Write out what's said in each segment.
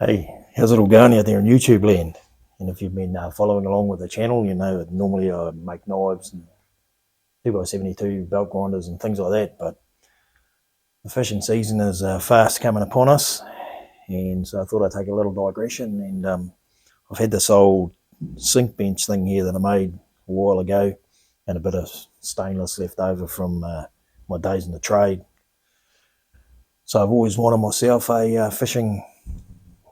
Hey, how's it all going out there in YouTube land? And if you've been following along with the channel, you know that normally I make knives and 2x72 belt grinders and things like that, but the fishing season is fast coming upon us, and so I thought I'd take a little digression. And I've had this old sink bench thing here that I made a while ago, and a bit of stainless left over from my days in the trade. So I've always wanted myself a fishing,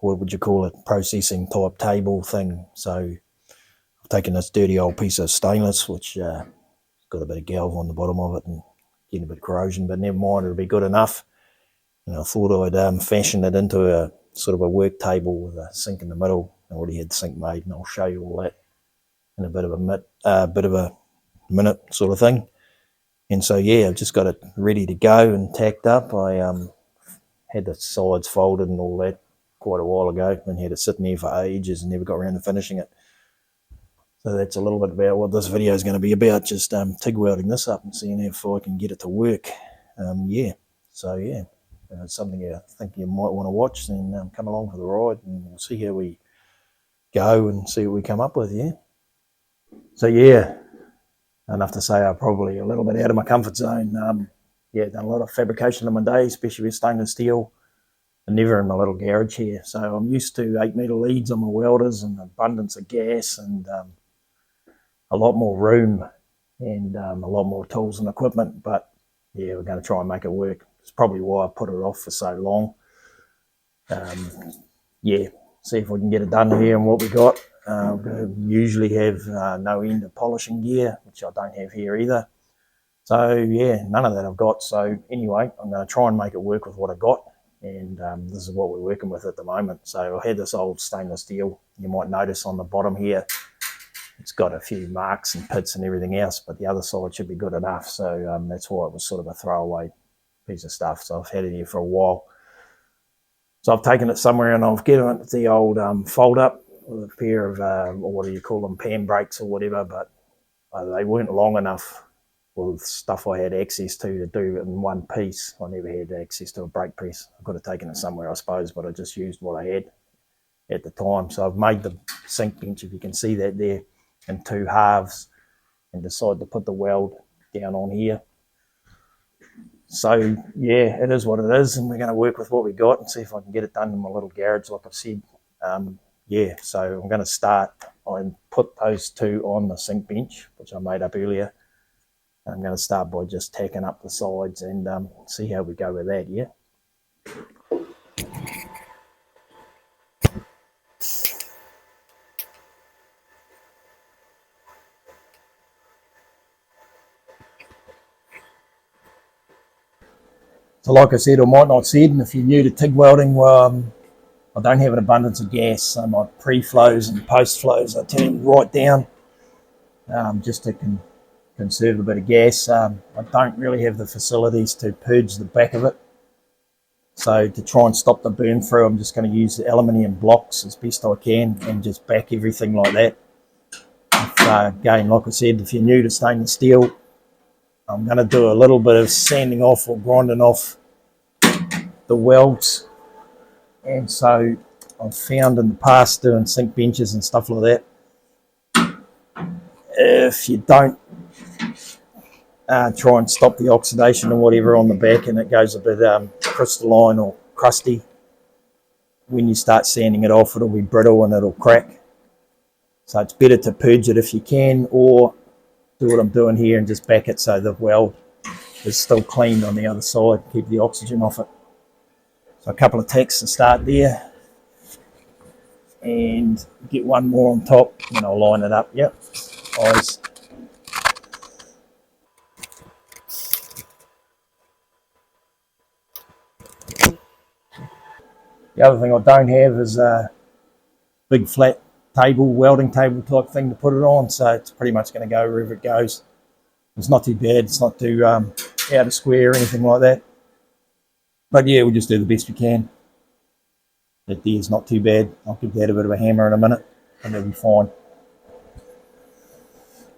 what would you call it, processing type table thing. So I've taken this dirty old piece of stainless, which got a bit of galv on the bottom of it and getting a bit of corrosion, but never mind, it'll be good enough. And I thought I'd fashion it into a sort of a work table with a sink in the middle. I already had the sink made, and I'll show you all that in a bit of a minute sort of thing. And so yeah, I've just got it ready to go and tacked up. I had the sides folded and all that quite a while ago, and had it sitting there for ages and never got around to finishing it. So that's a little bit about what this video is going to be about, just TIG welding this up and seeing if I can get it to work. It's something I think you might want to watch, and come along for the ride, and we'll see how we go and see what we come up with. So enough to say I'm probably a little bit out of my comfort zone. Done a lot of fabrication in my day, especially with stainless steel, and never in my little garage here. So I'm used to 8-meter leads on my welders and abundance of gas and a lot more room and a lot more tools and equipment. But yeah, we're going to try and make it work. It's probably why I put it off for so long. See if we can get it done here and what we got. We usually have no end of polishing gear, which I don't have here either. So yeah, none of that I've got. So anyway, I'm going to try and make it work with what I got. And this is what we're working with at the moment. So I had this old stainless steel. You might notice on the bottom here, it's got a few marks and pits and everything else, but the other side should be good enough. So that's why it was sort of a throwaway piece of stuff. So I've had it here for a while. So I've taken it somewhere and I've given it the old fold up with a pair of, what do you call them, pan brakes or whatever, but they weren't long enough with stuff I had access to do it in one piece. I never had access to a brake press. I could have taken it somewhere, I suppose, but I just used what I had at the time. So I've made the sink bench, if you can see that there, in two halves, and decided to put the weld down on here. So yeah, it is what it is, and we're going to work with what we got and see if I can get it done in my little garage, like I've said. So I'm going to start and put those two on the sink bench, which I made up earlier. I'm going to start by just tacking up the sides and see how we go with that, yeah? So like I said, or might not said, and if you're new to TIG welding, well, I don't have an abundance of gas, so my pre-flows and post-flows I turn right down just to conserve a bit of gas. I don't really have the facilities to purge the back of it. So to try and stop the burn through, I'm just going to use the aluminium blocks as best I can and just back everything like that. Again, like I said, if you're new to stainless steel, I'm going to do a little bit of sanding off or grinding off the welds. And so I've found in the past doing sink benches and stuff like that, if you don't try and stop the oxidation or whatever on the back and it goes a bit crystalline or crusty, when you start sanding it off, it'll be brittle and it'll crack. So it's better to purge it if you can, or do what I'm doing here and just back it so the weld is still cleaned on the other side, keep the oxygen off it. So a couple of tacks to start there, and get one more on top, and I'll line it up. Yep, eyes. The other thing I don't have is a big flat table, welding table type thing to put it on, so it's pretty much going to go wherever it goes. It's not too bad, it's not too out of square or anything like that. But yeah, we'll just do the best we can. That there's not too bad. I'll give that a bit of a hammer in a minute and it'll be fine.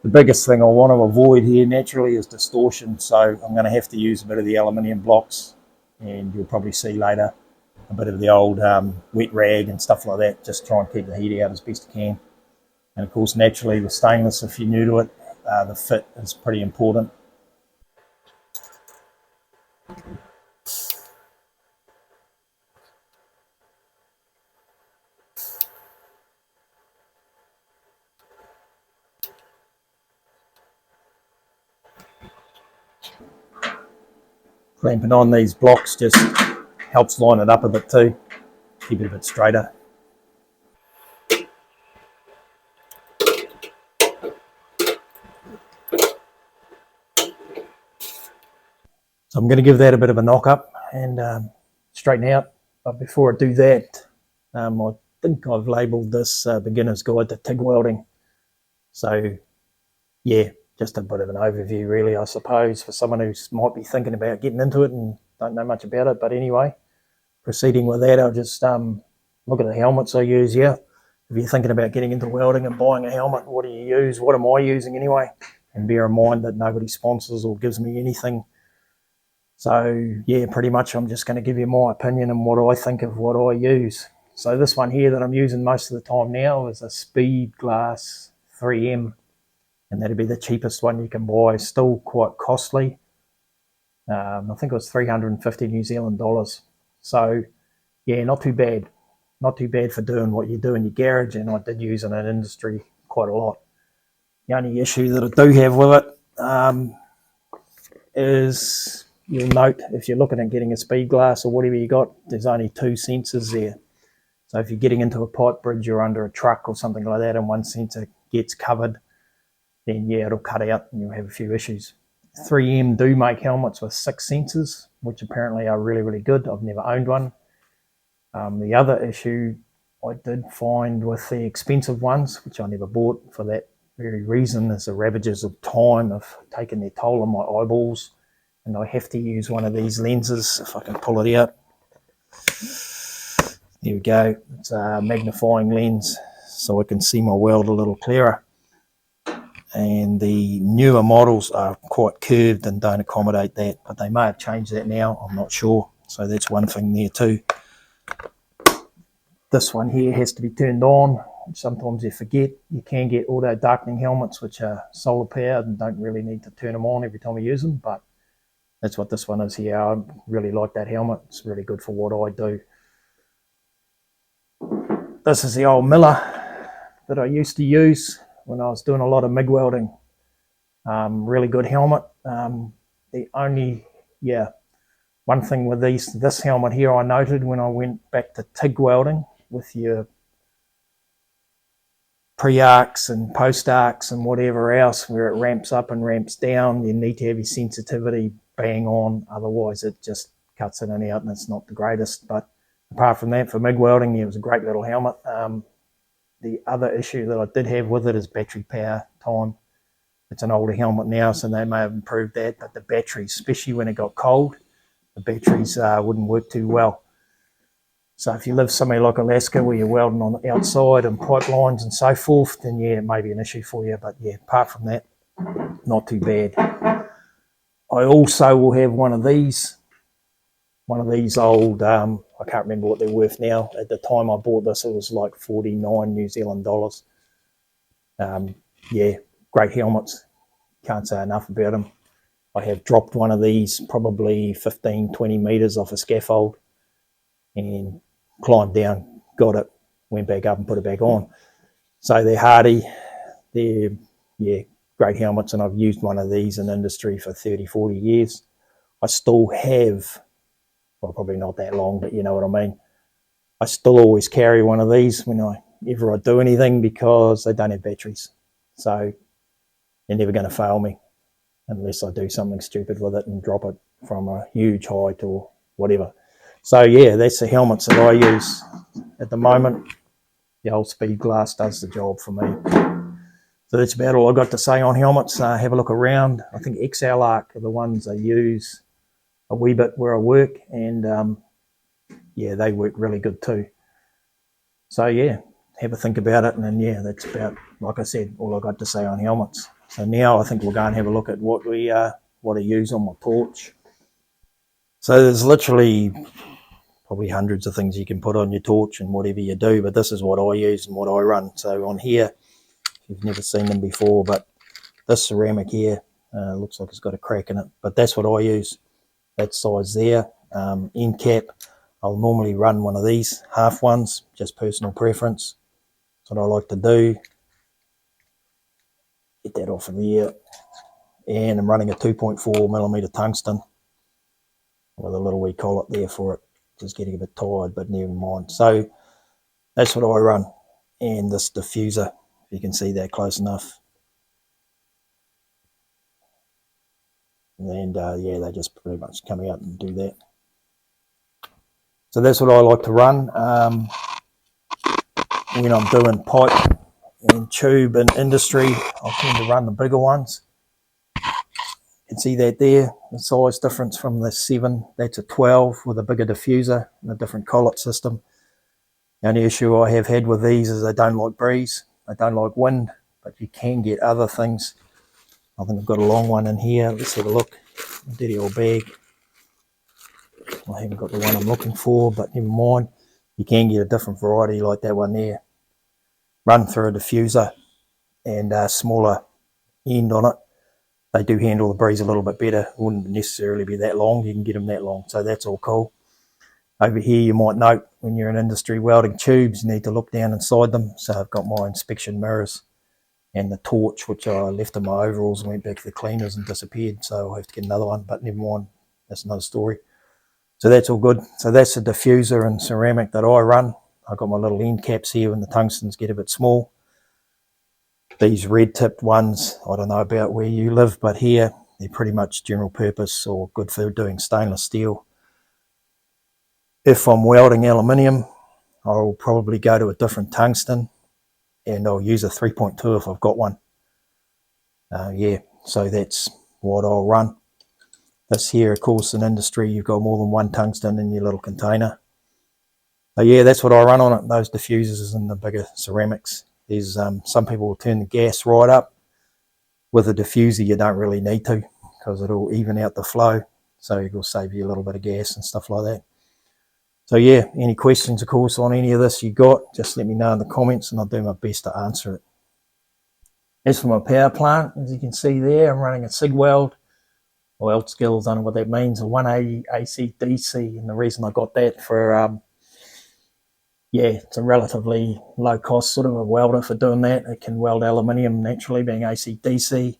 The biggest thing I want to avoid here naturally is distortion, so I'm going to have to use a bit of the aluminium blocks, and you'll probably see later a bit of the old wet rag and stuff like that. Just try and keep the heat out as best you can. And of course, naturally with stainless, if you're new to it, the fit is pretty important. Clamping on these blocks just helps line it up a bit too, keep it a bit straighter. So I'm going to give that a bit of a knock up and straighten out. But before I do that, I think I've labelled this beginner's guide to TIG welding. So yeah, just a bit of an overview really, I suppose, for someone who might be thinking about getting into it and don't know much about it. But anyway, proceeding with that, I'll just look at the helmets I use here. If you're thinking about getting into welding and buying a helmet, what do you use? What am I using anyway? And bear in mind that nobody sponsors or gives me anything. So yeah, pretty much I'm just going to give you my opinion and what I think of what I use. So this one here that I'm using most of the time now is a Speed Glass 3M, and that'd be the cheapest one you can buy. Still quite costly. I think it was 350 New Zealand dollars. So yeah, not too bad. Not too bad for doing what you do in your garage, and I did use it in industry quite a lot. The only issue that I do have with it is, you'll note if you're looking at getting a Speed Glass or whatever you got, there's only 2 sensors there. So if you're getting into a pipe bridge or under a truck or something like that and one sensor gets covered, then yeah, it'll cut out and you'll have a few issues. 3M do make helmets with 6 sensors, which apparently are really, really good. I've never owned one. The other issue I did find with the expensive ones, which I never bought for that very reason, is the ravages of time have taken their toll on my eyeballs. And I have to use one of these lenses, if I can pull it out. There we go. It's a magnifying lens, so I can see my weld a little clearer. And the newer models are quite curved and don't accommodate that, but they may have changed that now, I'm not sure. So that's one thing there too. This one here has to be turned on. Sometimes you forget. You can get auto darkening helmets which are solar powered and don't really need to turn them on every time you use them, but that's what this one is here. I really like that helmet. It's really good for what I do. This is the old Miller that I used to use when I was doing a lot of MIG welding. Really good helmet. The only, one thing with this helmet here I noted when I went back to TIG welding with your pre-arcs and post-arcs and whatever else, where it ramps up and ramps down, you need to have your sensitivity bang on, otherwise it just cuts in and out and it's not the greatest. But apart from that, for MIG welding, it was a great little helmet. The other issue that I did have with it is battery power time. It's an older helmet now, so they may have improved that, but the batteries, especially when it got cold, the batteries wouldn't work too well. So if you live somewhere like Alaska where you're welding on the outside and pipelines and so forth, then yeah, it may be an issue for you. But yeah, apart from that, not too bad. I also will have one of these old, I can't remember what they're worth now. At the time I bought this, it was like 49 New Zealand dollars. Yeah, great helmets. Can't say enough about them. I have dropped one of these probably 15, 20 meters off a scaffold and climbed down, got it, went back up and put it back on. So they're hardy. They're, yeah, great helmets, and I've used one of these in industry for 30, 40 years. I still have, well, probably not that long, but you know what I mean. I still always carry one of these whenever I do anything, because they don't have batteries. So they're never going to fail me unless I do something stupid with it and drop it from a huge height or whatever. So yeah, that's the helmets that I use at the moment. The old Speed Glass does the job for me. So that's about all I've got to say on helmets. Have a look around. I think XL Arc are the ones I use a wee bit where I work, and yeah, they work really good too. So yeah, have a think about it, and then yeah, that's about, like I said, all I've got to say on helmets. So now I think we'll go and have a look at what I use on my torch. So there's literally probably hundreds of things you can put on your torch and whatever you do, but this is what I use and what I run. So on here, you've never seen them before, but this ceramic here looks like it's got a crack in it, but that's what I use, that size there. End cap, I'll normally run one of these half ones, just personal preference. That's what I like to do. Get that off of there. And I'm running a 2.4mm tungsten with a little wee collet there for it. Just getting a bit tired, but never mind. So that's what I run. And this diffuser, if you can see that close enough. And yeah, they just pretty much come out and do that. So that's what I like to run when I'm doing pipe and tube and industry. I tend to run the bigger ones. You can see that there, the size difference from the 7, that's a 12 with a bigger diffuser and a different collet system. The only issue I have had with these is they don't like breeze, they don't like wind, but you can get other things. I think I've got a long one in here. Let's have a look. Dirty old bag. I haven't got the one I'm looking for, but never mind. You can get a different variety like that one there. Run through a diffuser and a smaller end on it. They do handle the breeze a little bit better. It wouldn't necessarily be that long. You can get them that long, so that's all cool. Over here, you might note when you're in industry welding tubes, you need to look down inside them. So I've got my inspection mirrors and the torch, which I left in my overalls and went back to the cleaners and disappeared. So I'll have to get another one, but never mind. That's another story. So that's all good. So that's the diffuser and ceramic that I run. I've got my little end caps here when the tungstens get a bit small. These red tipped ones, I don't know about where you live, but here they're pretty much general purpose or good for doing stainless steel. If I'm welding aluminium, I'll probably go to a different tungsten and I'll use a 3.2 if I've got one. Yeah, so that's what I'll run. This here, of course, in industry, you've got more than one tungsten in your little container. So yeah, that's what I run on it, those diffusers and the bigger ceramics. There's some people will turn the gas right up. With a diffuser, you don't really need to because it'll even out the flow. So it will save you a little bit of gas and stuff like that. So yeah, any questions, of course, on any of this you got, just let me know in the comments and I'll do my best to answer it. As for my power plant, as you can see there, I'm running a SIG weld. Weld skills, I don't know what that means, a 180 AC DC, and the reason I got that for yeah, it's a relatively low cost sort of a welder for doing that. It can weld aluminium naturally, being AC/DC.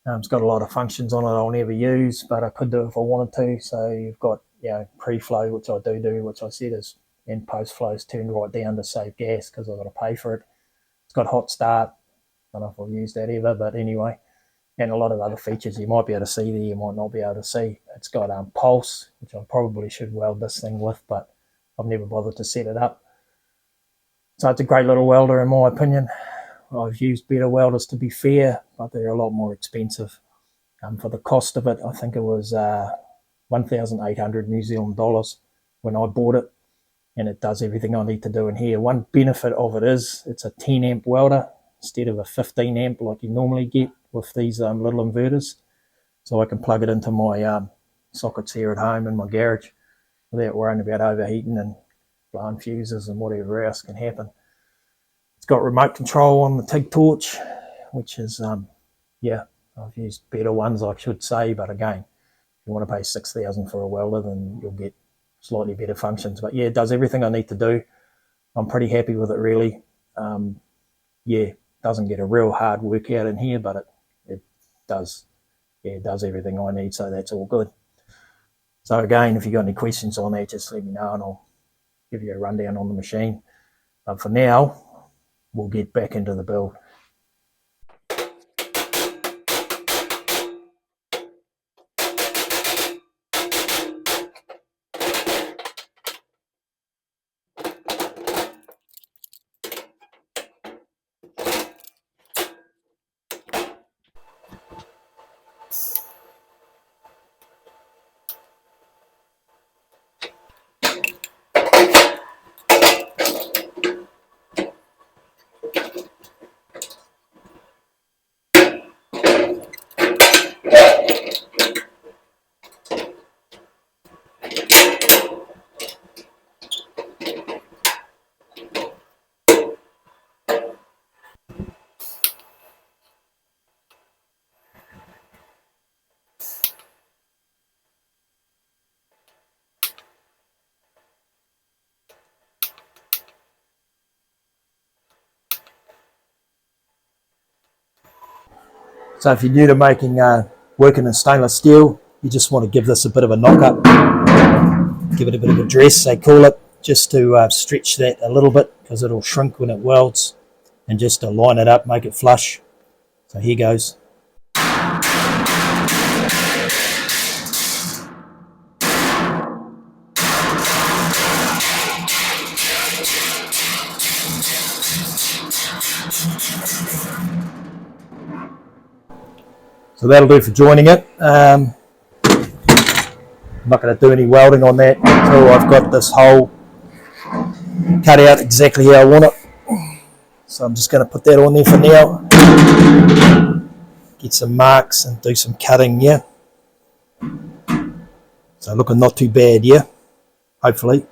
It's got a lot of functions on it I'll never use, but I could do it if I wanted to. So you've got, you know, pre-flow, which I do, which I said is, and post-flow is turned right down to save gas because I've got to pay for it. It's got hot start. I don't know if I'll use that ever, but anyway. And a lot of other features you might be able to see there, you might not be able to see. It's got pulse, which I probably should weld this thing with, but I've never bothered to set it up. So it's a great little welder in my opinion. I've used better welders to be fair, but they're a lot more expensive. For the cost of it, I think it was 1,800 New Zealand dollars when I bought it, and it does everything I need to do in here. One benefit of it is it's a 10 amp welder instead of a 15 amp like you normally get with these little inverters. So I can plug it into my sockets here at home in my garage without worrying about overheating and blowing fuses and whatever else can happen. It's got remote control on the TIG torch, which is, yeah, I've used better ones, I should say, but again, if you want to pay $6,000 for a welder, then you'll get slightly better functions. But yeah, it does everything I need to do. I'm pretty happy with it, really. Yeah, doesn't get a real hard workout in here, but it does, yeah, it does everything I need, so that's all good. So again, if you've got any questions on that, just let me know and I'll give you a rundown on the machine. But for now, we'll get back into the build. So if you're new to working in stainless steel, you just want to give this a bit of a knock up, give it a bit of a dress, they call it, just to stretch that a little bit, because it'll shrink when it welds, and just to line it up, make it flush. So here goes. So that'll do for joining it. I'm not going to do any welding on that until I've got this hole cut out exactly how I want it. So I'm just going to put that on there for now. Get some marks and do some cutting, yeah. So looking not too bad, yeah, hopefully.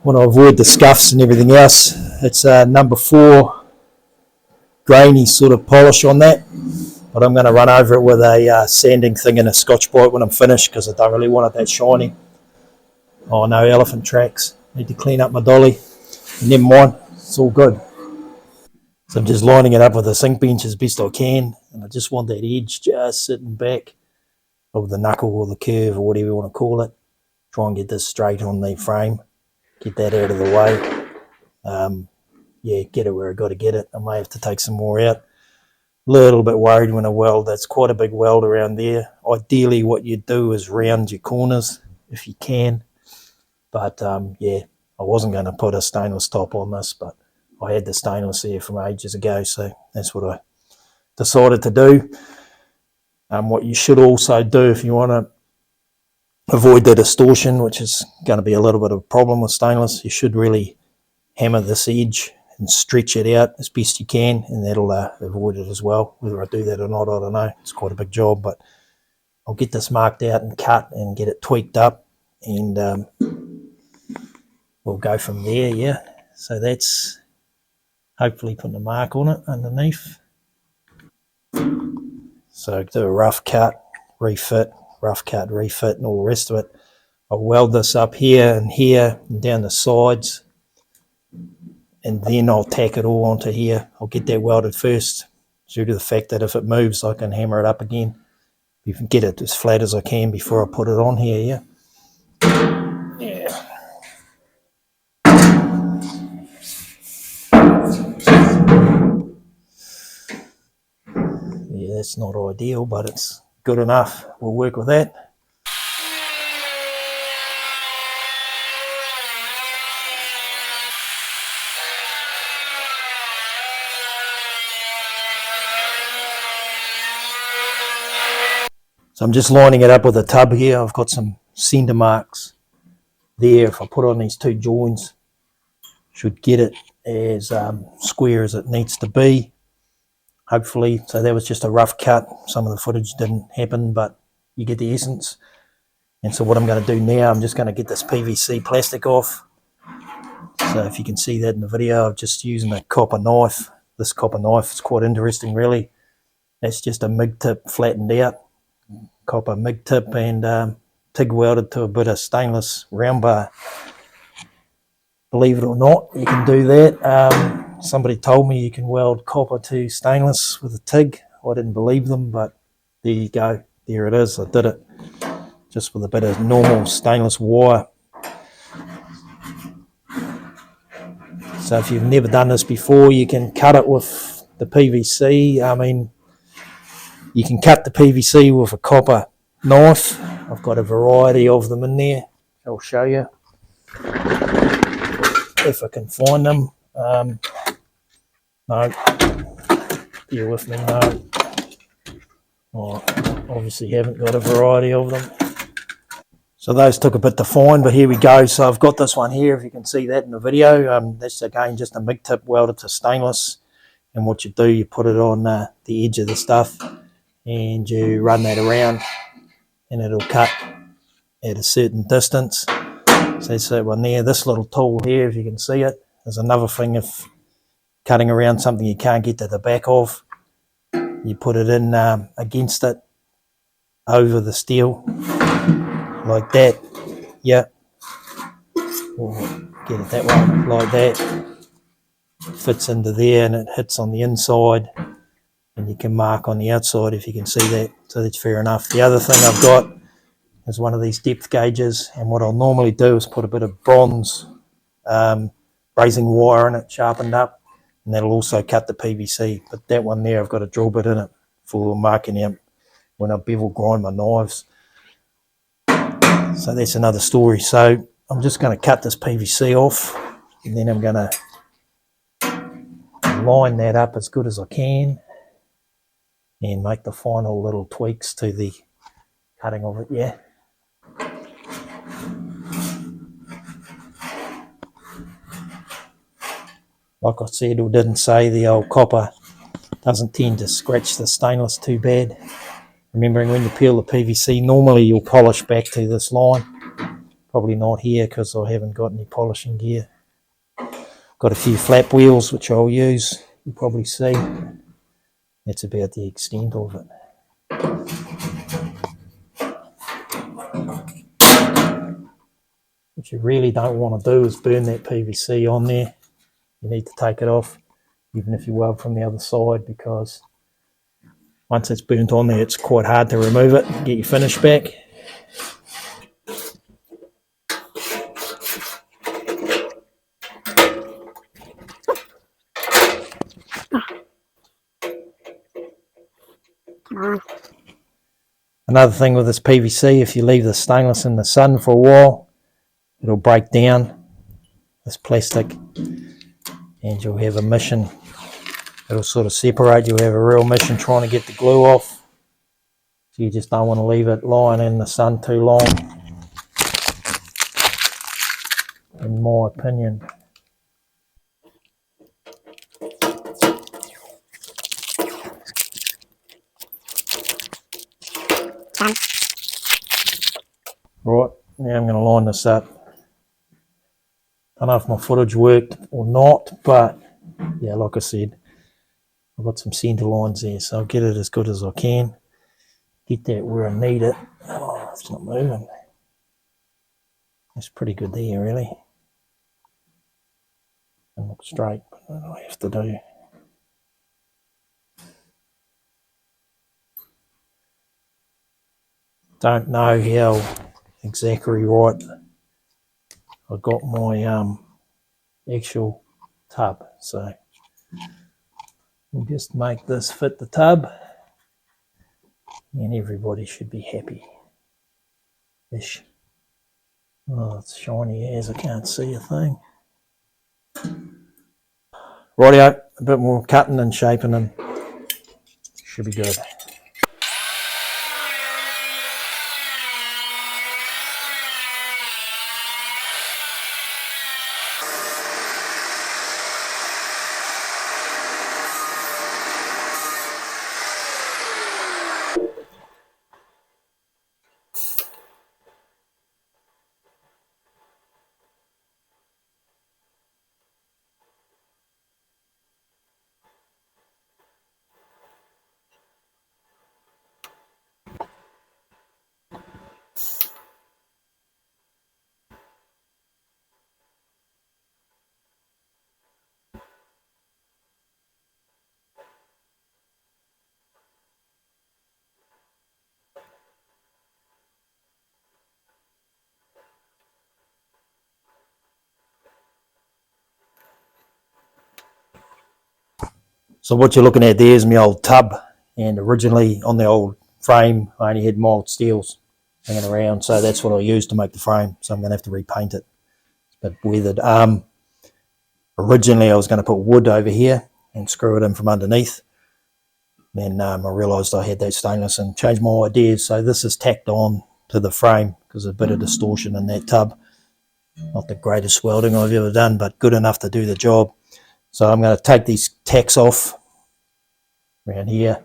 Want to avoid the scuffs and everything else. It's number 4 grainy sort of polish on that, but I'm going to run over it with a sanding thing and a Scotch-Brite when I'm finished, because I don't really want it that shiny. Oh no, elephant tracks. Need to clean up my dolly. Never mind, it's all good. So I'm just lining it up with a sink bench as best I can, and I just want that edge just sitting back of the knuckle or the curve or whatever you want to call it. Try and get this straight on the frame. Get that out of the way. Yeah, get it where I got to get it. I may have to take some more out. A little bit worried when I weld. That's quite a big weld around there. Ideally, what you do is round your corners if you can. But yeah, I wasn't going to put a stainless top on this, but I had the stainless there from ages ago, so that's what I decided to do. What you should also do if you want to avoid the distortion, which is going to be a little bit of a problem with stainless, you should really hammer this edge and stretch it out as best you can, and that'll avoid it as well. Whether I do that or not, I don't know. It's quite a big job, but I'll get this marked out and cut and get it tweaked up, and we'll go from there, yeah. So that's hopefully putting a mark on it underneath. So do a rough cut, refit, rough cut, refit, and all the rest of it. I'll weld this up here and down the sides, and then I'll tack it all onto here. I'll get that welded first, due to the fact that if it moves, I can hammer it up again. You can get it as flat as I can before I put it on here, yeah. Yeah, that's not ideal, but it's good enough. We'll work with that. So I'm just lining it up with a tub here. I've got some centre marks there. If I put on these 2 joins, should get it as square as it needs to be, hopefully. So that was just a rough cut. Some of the footage didn't happen, but you get the essence. And so what I'm going to do now, I'm just going to get this PVC plastic off. So if you can see that in the video, I'm just using a copper knife. This copper knife is quite interesting, really. That's just a MIG tip flattened out. Copper MIG tip and TIG welded to a bit of stainless round bar. Believe it or not, you can do that. Somebody told me you can weld copper to stainless with a TIG. I didn't believe them, but there you go. There it is. I did it just with a bit of normal stainless wire. So if you've never done this before, you can cut it with the PVC. I mean, you can cut the PVC with a copper knife. I've got a variety of them in there. I'll show you if I can find them. No, bear with me, no. Oh, obviously haven't got a variety of them. So those took a bit to find, but here we go. So I've got this one here, if you can see that in the video. That's again just a MIG tip welded to stainless. And what you do, you put it on the edge of the stuff, and you run that around, and it'll cut at a certain distance. So that's that one there. This little tool here, if you can see it, is another thing. If cutting around something you can't get to the back of, you put it in against it, over the steel, like that. Yeah. Or get it that way, like that. Fits into there, and it hits on the inside. and you can mark on the outside if you can see that, so that's fair enough. The other thing I've got is one of these depth gauges, and what I'll normally do is put a bit of bronze brazing wire in it, sharpened up, and that'll also cut the PVC. But that one there, I've got a drill bit in it for marking out when I bevel grind my knives. So that's another story. So I'm just going to cut this PVC off, and then I'm going to line that up as good as I can and make the final little tweaks to the cutting of it. Yeah. Like I said or didn't say, the old copper doesn't tend to scratch the stainless too bad. Remembering when you peel the PVC, normally you'll polish back to this line. Probably not here because I haven't got any polishing gear. Got a few flap wheels which I'll use, you'll probably see. That's about the extent of it. What you really don't want to do is burn that PVC on there. You need to take it off, even if you weld from the other side, because once it's burnt on there, it's quite hard to remove it and get your finish back. Another thing with this PVC, if you leave the stainless in the sun for a while, it'll break down, this plastic, and you'll have a mission. It'll sort of separate. You'll have a real mission trying to get the glue off. So you just don't want to leave it lying in the sun too long, in my opinion. Right, now I'm going to line this up. Don't know if my footage worked or not, but yeah, like I said, I've got some centre lines there, so I'll get it as good as I can. Get that where I need it. Oh, it's not moving. That's pretty good there, really. And look straight, but that's what I have to do. Don't know how exactly right I got my actual tub, so we'll just make this fit the tub and everybody should be happy ish. Oh, it's shiny as I can't see a thing. Rightio, a bit more cutting and shaping and should be good. So what you're looking at there is my old tub, and originally on the old frame I only had mild steels hanging around, so that's what I used to make the frame, so I'm going to have to repaint it. It's a bit weathered. Originally I was going to put wood over here and screw it in from underneath. Then I realised I had that stainless and changed my ideas, so this is tacked on to the frame because there's a bit of distortion in that tub. Not the greatest welding I've ever done, but good enough to do the job. So I'm going to take these tacks off around here,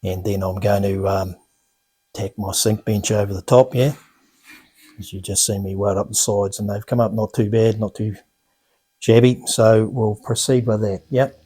and then I'm going to tack my sink bench over the top, yeah. As you just see me weld up the sides, and they've come up not too bad, not too shabby. So we'll proceed with that, yep.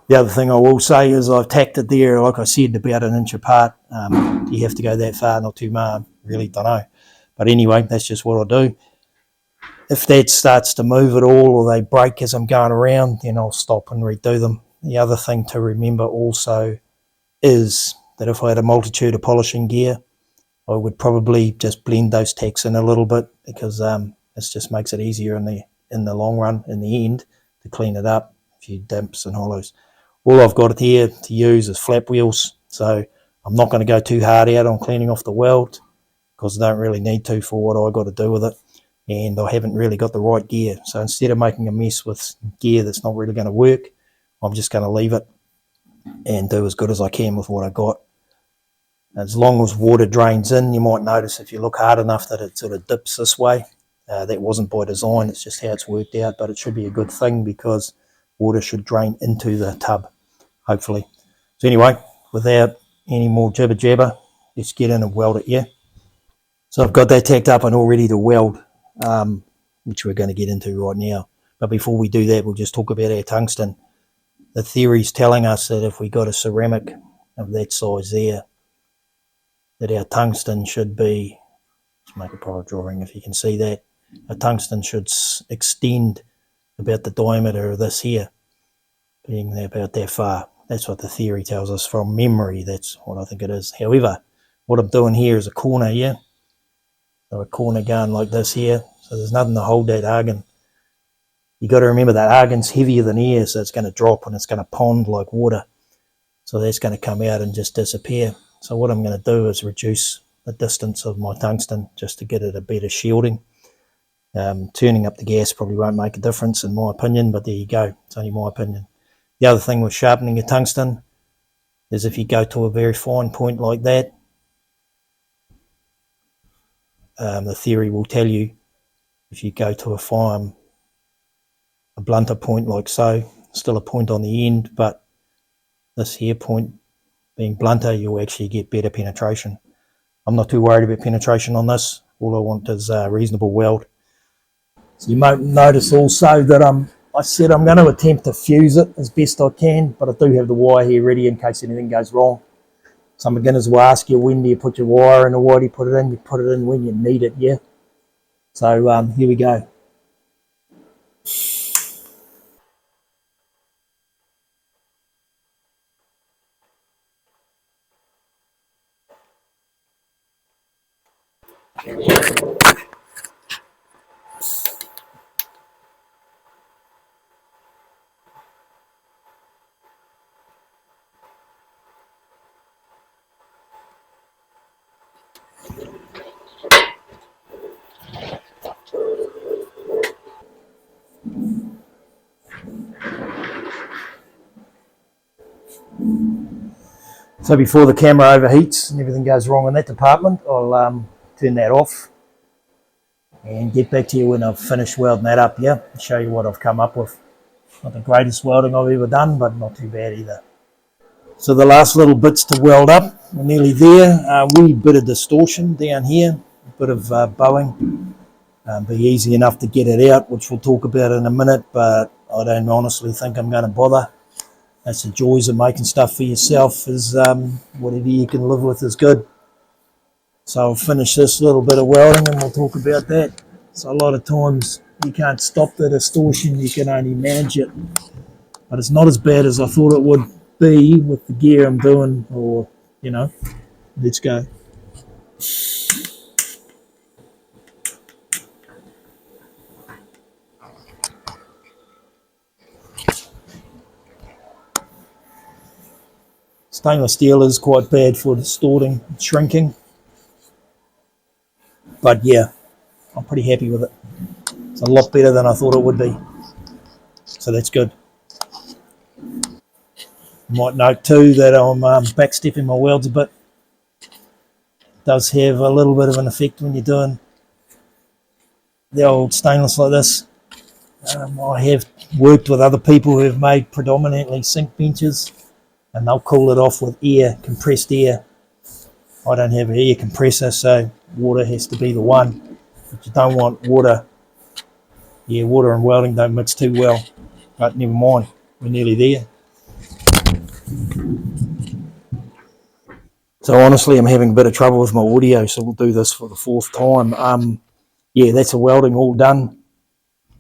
The other thing I will say is I've tacked it there, like I said, about an inch apart. Do you have to go that far? Not too much. Really don't know. But anyway, that's just what I do. If that starts to move at all or they break as I'm going around, then I'll stop and redo them. The other thing to remember also is that if I had a multitude of polishing gear, I would probably just blend those tacks in a little bit, because it just makes it easier in the long run, in the end, to clean it up, a few dimps and hollows. All I've got here to use is flap wheels, so I'm not going to go too hard out on cleaning off the weld, because I don't really need to for what I got to do with it, and I haven't really got the right gear. So instead of making a mess with gear that's not really going to work, I'm just going to leave it and do as good as I can with what I got. As long as water drains in, you might notice if you look hard enough that it sort of dips this way. That wasn't by design, it's just how it's worked out, but it should be a good thing because water should drain into the tub, hopefully. So anyway, without any more jibber jabber, let's get in and weld it, yeah? So I've got that tacked up and all ready to weld, which we're going to get into right now. But before we do that, we'll just talk about our tungsten. The theory's telling us that if we got a ceramic of that size there, that our tungsten should be, let's make a proper drawing if you can see that, our tungsten should extend about the diameter of this here, being about that far. That's what the theory tells us from memory. That's what I think it is. However, what I'm doing here is a corner, yeah? So a corner going like this here. So there's nothing to hold that argon. You got to remember that argon's heavier than air, so it's going to drop and it's going to pond like water. So that's going to come out and just disappear. So what I'm going to do is reduce the distance of my tungsten just to get it a better shielding. Turning up the gas probably won't make a difference in my opinion, but there you go. It's only my opinion. The other thing with sharpening your tungsten is if you go to a very fine point like that, the theory will tell you if you go to a blunter point like so, still a point on the end, but this here point being blunter, you'll actually get better penetration. I'm not too worried about penetration on this. All I want is a reasonable weld. So you might notice also that I said I'm going to attempt to fuse it as best I can, but I do have the wire here ready in case anything goes wrong. Some beginners will ask you, when do you put your wire in or why do you put it in? You put it in when you need it, yeah? So here we go. So before the camera overheats and everything goes wrong in that department, I'll turn that off and get back to you when I've finished welding that up, yeah? And show you what I've come up with. Not the greatest welding I've ever done, but not too bad either. So the last little bits to weld up, we're nearly there. A wee bit of distortion down here, a bit of bowing. Be easy enough to get it out, which we'll talk about in a minute, but I don't honestly think I'm going to bother. That's the joys of making stuff for yourself, is whatever you can live with is good. So I'll finish this little bit of welding and we'll talk about that. So a lot of times you can't stop the distortion, you can only manage it. But it's not as bad as I thought it would be with the gear I'm doing, or, you know, let's go. Stainless steel is quite bad for distorting, shrinking. But yeah, I'm pretty happy with it. It's a lot better than I thought it would be. So that's good. You might note too that I'm backstepping my welds a bit. It does have a little bit of an effect when you're doing the old stainless like this. I have worked with other people who have made predominantly sink benches, and they'll cool it off with air, compressed air. I don't have an air compressor, so water has to be the one. But you don't want water. Yeah, water and welding don't mix too well. But never mind, we're nearly there. So honestly, I'm having a bit of trouble with my audio, so we'll do this for the 4th time. Yeah, that's a welding all done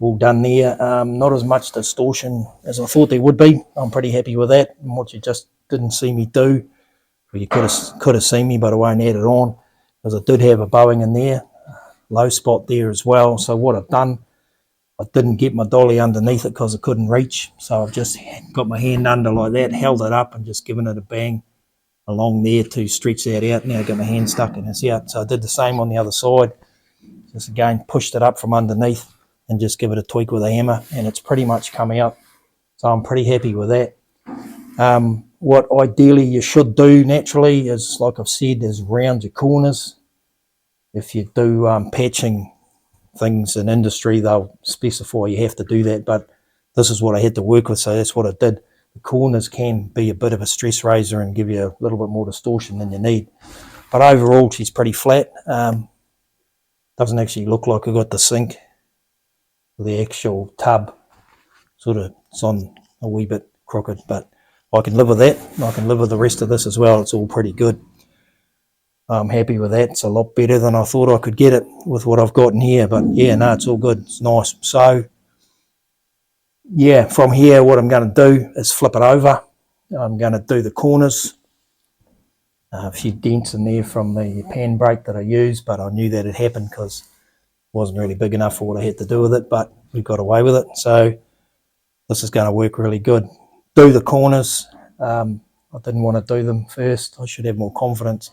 there. Not as much distortion as I thought there would be. I'm pretty happy with that. And what you just didn't see me do, or you could have seen me, but I won't add it on, because I did have a bowing in there, low spot there as well. So what I've done, I didn't get my dolly underneath it because I couldn't reach. So I've just got my hand under like that, held it up, and just given it a bang along there to stretch that out. Now I've got my hand stuck and it's out. So I did the same on the other side. Just again pushed it up from underneath and just give it a tweak with a hammer, and it's pretty much come out. So I'm pretty happy with that. What ideally you should do naturally is, like I've said, is round your corners. If you do patching things in industry, they'll specify you have to do that, but this is what I had to work with, so that's what I did. The corners can be a bit of a stress raiser and give you a little bit more distortion than you need, but overall she's pretty flat. Doesn't actually look like I got the sink, the actual tub sort of, it's on a wee bit crooked, but I can live with that. I can live with the rest of this as well. It's all pretty good. I'm happy with that. It's a lot better than I thought I could get it with what I've got in here, but yeah, no, it's all good. It's nice. So yeah, from here what I'm going to do is flip it over. I'm going to do the corners. A few dents in there from the pan brake that I used, but I knew that had happened because it wasn't really big enough for what I had to do with it, but we got away with it. So this is going to work really good. Do the corners. I didn't want to do them first. I should have more confidence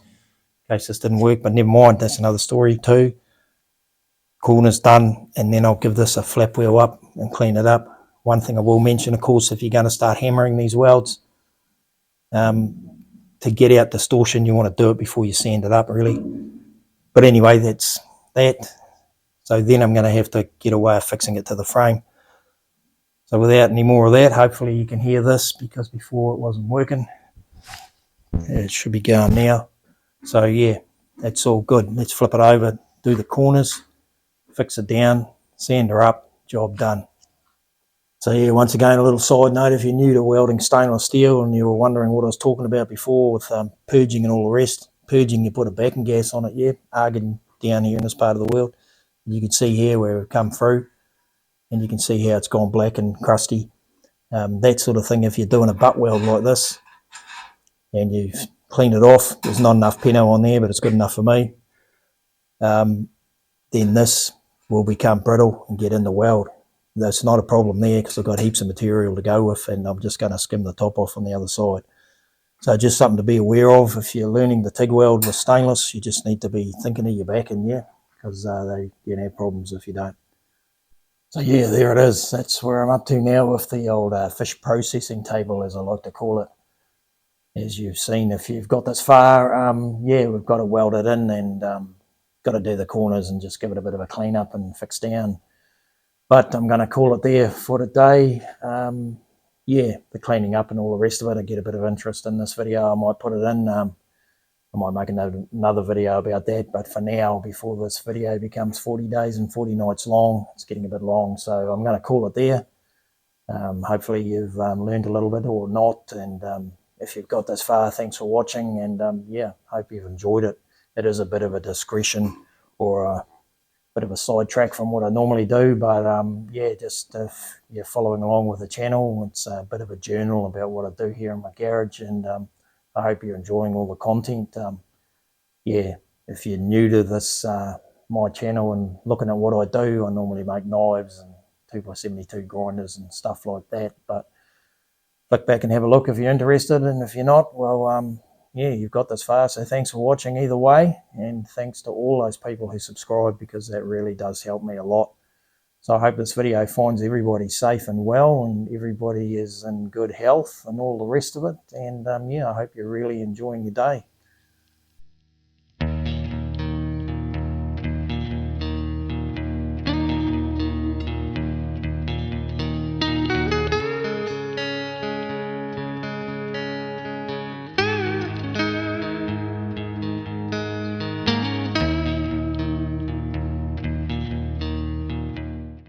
in case this didn't work, but never mind. That's another story too. Corners done, and then I'll give this a flap wheel up and clean it up. One thing I will mention, of course, if you're going to start hammering these welds, to get out distortion, you want to do it before you sand it up, really. But anyway, that's that. So then I'm going to have to get a way of fixing it to the frame. So without any more of that, hopefully you can hear this, because before it wasn't working. It should be going now. So yeah, that's all good. Let's flip it over, do the corners, fix it down, sand her up, job done. So yeah, once again, a little side note, if you're new to welding stainless steel and you were wondering what I was talking about before with purging and all the rest, purging, you put a backing gas on it, yeah, argon down here in this part of the world. You can see here where we've come through, and you can see how it's gone black and crusty. That sort of thing, if you're doing a butt weld like this and you've cleaned it off, there's not enough pino on there, but it's good enough for me, then this will become brittle and get in the weld. That's not a problem there because I've got heaps of material to go with, and I'm just going to skim the top off on the other side. So just something to be aware of. If you're learning the TIG weld with stainless, you just need to be thinking of your back, and yeah, because you can have problems if you don't. So yeah, there it is. That's where I'm up to now with the old fish processing table, as I like to call it. As you've seen, if you've got this far, yeah, we've got to weld it in and got to do the corners and just give it a bit of a clean up and fix down. But I'm going to call it there for today. Yeah, the cleaning up and all the rest of it. I get a bit of interest in this video, I might put it in. I might make another video about that. But for now, before this video becomes 40 days and 40 nights long, it's getting a bit long. So I'm going to call it there. Hopefully you've learned a little bit or not. And if you've got this far, thanks for watching. And yeah, hope you've enjoyed it. It is a bit of a digression or a bit of a sidetrack from what I normally do, but yeah, just if you're following along with the channel, it's a bit of a journal about what I do here in my garage, and I hope you're enjoying all the content. Yeah, if you're new to this, my channel, and looking at what I do, I normally make knives and 2x72 grinders and stuff like that, but click back and have a look if you're interested, and if you're not, well, yeah, you've got this far, so thanks for watching either way, and thanks to all those people who subscribe, because that really does help me a lot. So I hope this video finds everybody safe and well, and everybody is in good health and all the rest of it, and yeah, I hope you're really enjoying your day.